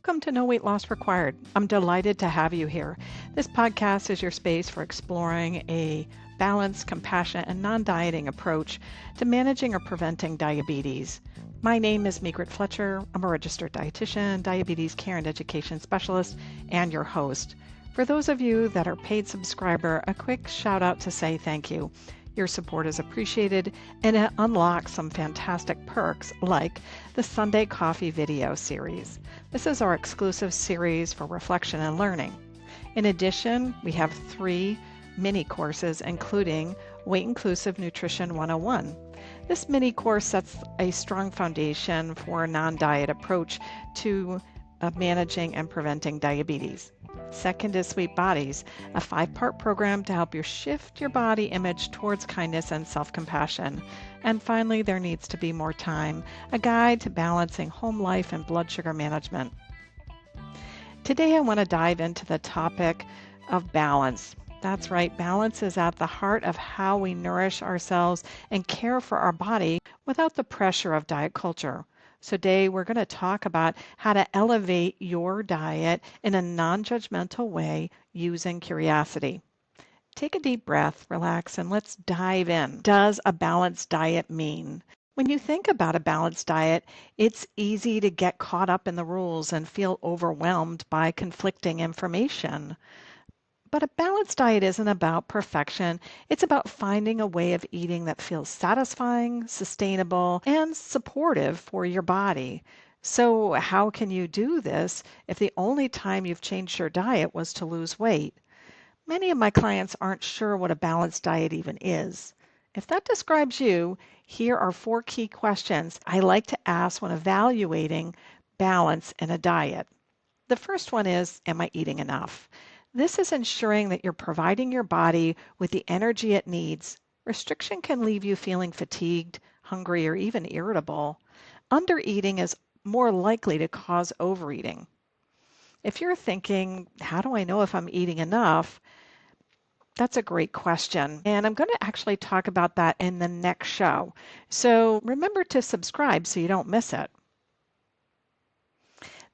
Welcome to No Weight Loss Required. I'm delighted to have you here. This podcast is your space for exploring a balanced, compassionate, and non-dieting approach to managing or preventing diabetes. My name is Migret Fletcher. I'm a registered dietitian, diabetes care and education specialist, and your host. For those of you that are paid subscriber, a quick shout out to say thank you. Your support is appreciated, and it unlocks some fantastic perks like the Sunday Coffee video series. This is our exclusive series for reflection and learning. In addition, we have 3 mini courses, including Weight Inclusive Nutrition 101. This mini course sets a strong foundation for a non-diet approach to managing and preventing diabetes. Second is Sweet Bodies, a 5-part program to help you shift your body image towards kindness and self-compassion. And finally, There Needs to Be More Time, a guide to balancing home life and blood sugar management. Today, I want to dive into the topic of balance. That's right, balance is at the heart of how we nourish ourselves and care for our body without the pressure of diet culture. So today we're going to talk about how to elevate your diet in a non-judgmental way using curiosity. Take a deep breath, relax, and let's dive in. Does a balanced diet mean? When you think about a balanced diet, it's easy to get caught up in the rules and feel overwhelmed by conflicting information. But a balanced diet isn't about perfection. It's about finding a way of eating that feels satisfying, sustainable, and supportive for your body. So how can you do this if the only time you've changed your diet was to lose weight? Many of my clients aren't sure what a balanced diet even is. If that describes you, here are 4 key questions I like to ask when evaluating balance in a diet. The first one is, am I eating enough? This is ensuring that you're providing your body with the energy it needs. Restriction can leave you feeling fatigued, hungry, or even irritable. Undereating is more likely to cause overeating. If you're thinking, how do I know if I'm eating enough? That's a great question. And I'm going to actually talk about that in the next show. So remember to subscribe so you don't miss it.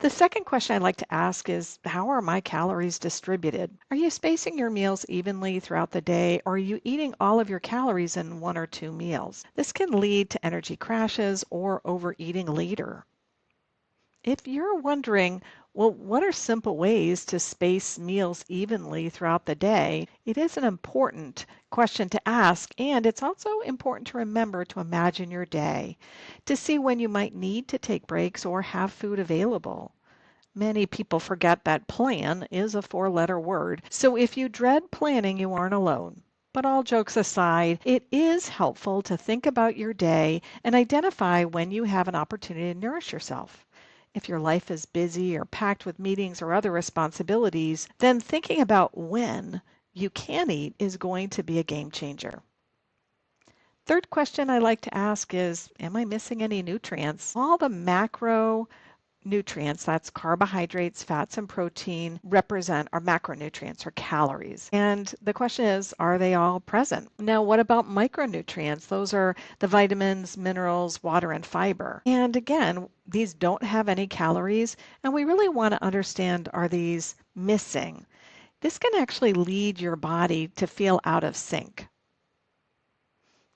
The second question I like to ask is, how are my calories distributed? Are you spacing your meals evenly throughout the day, or are you eating all of your calories in 1 or 2 meals? This can lead to energy crashes or overeating later. If you're wondering, well, what are simple ways to space meals evenly throughout the day? It is an important question to ask, and it's also important to remember to imagine your day, to see when you might need to take breaks or have food available. Many people forget that plan is a 4-letter word, so if you dread planning, you aren't alone. But all jokes aside, it is helpful to think about your day and identify when you have an opportunity to nourish yourself. If your life is busy or packed with meetings or other responsibilities, then thinking about when you can eat is going to be a game changer. Third question I like to ask is, am I missing any nutrients? All the macronutrients, that's carbohydrates, fats, and protein, represent our macronutrients or calories. And the question is, are they all present? Now, what about micronutrients? Those are the vitamins, minerals, water, and fiber. And again, these don't have any calories, and we really want to understand, are these missing? This can actually lead your body to feel out of sync.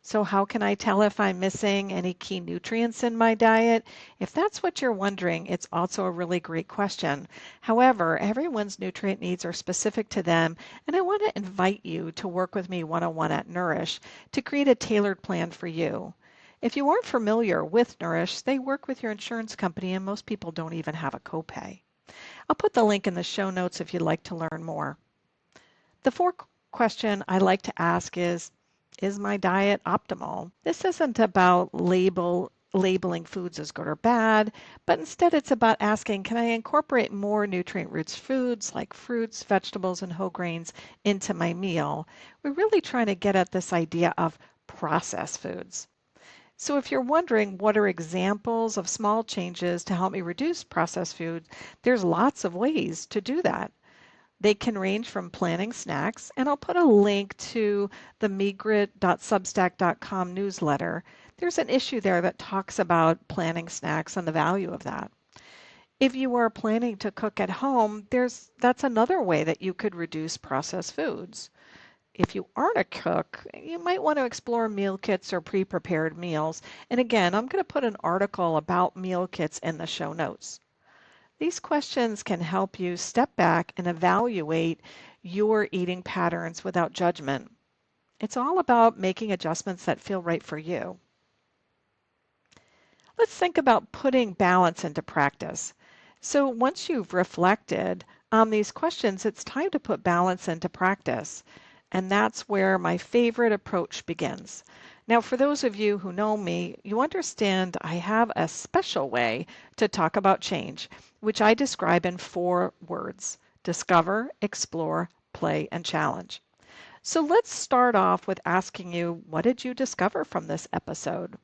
So how can I tell if I'm missing any key nutrients in my diet? If that's what you're wondering, it's also a really great question. However, everyone's nutrient needs are specific to them, and I want to invite you to work with me one-on-one at Nourish to create a tailored plan for you. If you aren't familiar with Nourish, they work with your insurance company, and most people don't even have a copay. I'll put the link in the show notes if you'd like to learn more. The fourth question I like to ask is my diet optimal? This isn't about labeling foods as good or bad, but instead it's about asking, can I incorporate more nutrient-rich foods like fruits, vegetables, and whole grains into my meal? We're really trying to get at this idea of processed foods. So if you're wondering what are examples of small changes to help me reduce processed food, there's lots of ways to do that. They can range from planning snacks, and I'll put a link to the migret.substack.com newsletter. There's an issue there that talks about planning snacks and the value of that. If you are planning to cook at home, that's another way that you could reduce processed foods. If you aren't a cook, you might want to explore meal kits or pre-prepared meals. And again, I'm going to put an article about meal kits in the show notes. These questions can help you step back and evaluate your eating patterns without judgment. It's all about making adjustments that feel right for you. Let's think about putting balance into practice. So once you've reflected on these questions, it's time to put balance into practice. And that's where my favorite approach begins. Now, for those of you who know me, you understand I have a special way to talk about change, which I describe in 4 words: discover, explore, play, and challenge. So let's start off with asking you, what did you discover from this episode?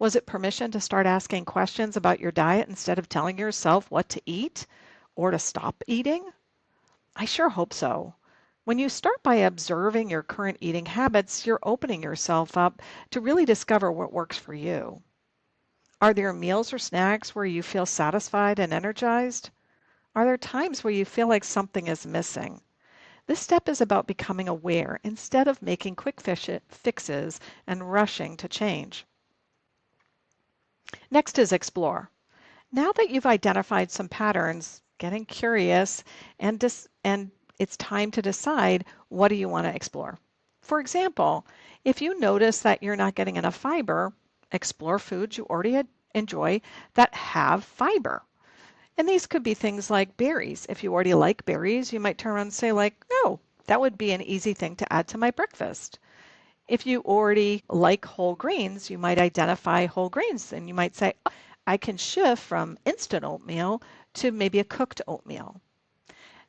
Was it permission to start asking questions about your diet instead of telling yourself what to eat or to stop eating? I sure hope so. When you start by observing your current eating habits, you're opening yourself up to really discover what works for you. Are there meals or snacks where you feel satisfied and energized? Are there times where you feel like something is missing? This step is about becoming aware instead of making quick fixes and rushing to change. Next is explore. Now that you've identified some patterns, getting curious, and it's time to decide, what do you want to explore? For example, if you notice that you're not getting enough fiber, explore foods you already enjoy that have fiber. And these could be things like berries. If you already like berries, you might turn around and say like, oh, that would be an easy thing to add to my breakfast. If you already like whole grains, you might identify whole grains and you might say, oh, I can shift from instant oatmeal to maybe a cooked oatmeal.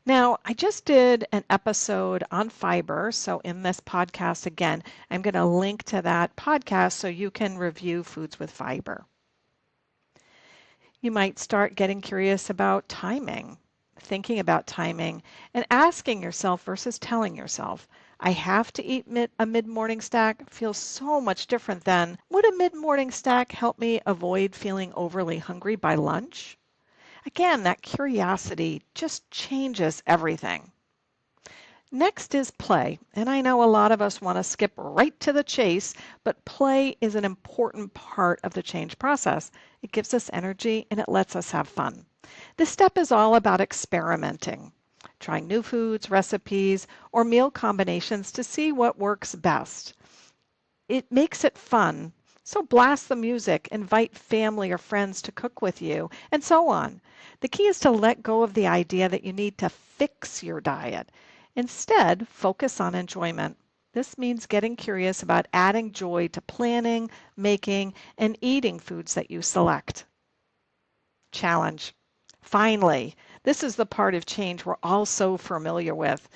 Now, I just did an episode on fiber, so in this podcast again, I'm going to link to that podcast so you can review foods with fiber. You might start getting curious about timing, thinking about timing, and asking yourself versus telling yourself, I have to eat a mid-morning snack feels so much different than, would a mid-morning snack help me avoid feeling overly hungry by lunch? Again, that curiosity just changes everything. Next is play, and I know a lot of us want to skip right to the chase, but play is an important part of the change process. It gives us energy and it lets us have fun. This step is all about experimenting, trying new foods, recipes, or meal combinations to see what works best. It makes it fun, so blast the music, invite family or friends to cook with you, and so on. The key is to let go of the idea that you need to fix your diet. Instead, focus on enjoyment. This means getting curious about adding joy to planning, making, and eating foods that you select. Challenge. Finally, this is the part of change we're all so familiar with,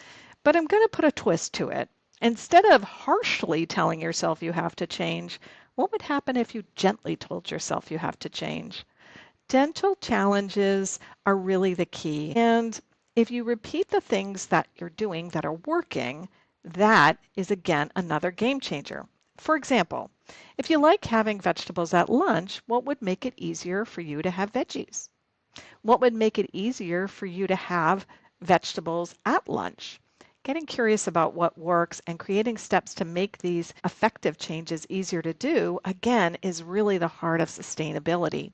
but I'm going to put a twist to it. Instead of harshly telling yourself you have to change, what would happen if you gently told yourself you have to change? Gentle challenges are really the key. And if you repeat the things that you're doing that are working, that is again another game changer. For example, if you like having vegetables at lunch, what would make it easier for you to have veggies? What would make it easier for you to have vegetables at lunch? Getting curious about what works and creating steps to make these effective changes easier to do, again, is really the heart of sustainability.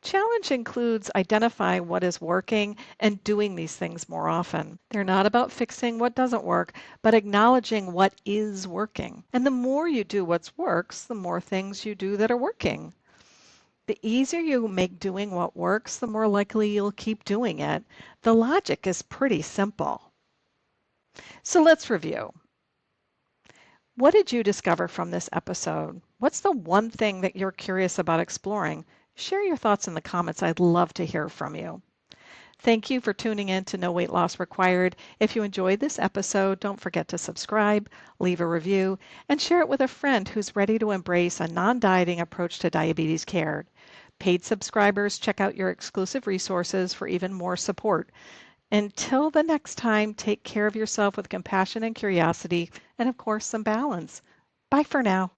Challenge includes identifying what is working and doing these things more often. They're not about fixing what doesn't work, but acknowledging what is working. And the more you do what works, the more things you do that are working. The easier you make doing what works, the more likely you'll keep doing it. The logic is pretty simple. So let's review. What did you discover from this episode? What's the one thing that you're curious about exploring? Share your thoughts in the comments. I'd love to hear from you. Thank you for tuning in to No Weight Loss Required. If you enjoyed this episode, don't forget to subscribe, leave a review, and share it with a friend who's ready to embrace a non-dieting approach to diabetes care. Paid subscribers, check out your exclusive resources for even more support. Until the next time, take care of yourself with compassion and curiosity, and of course, some balance. Bye for now.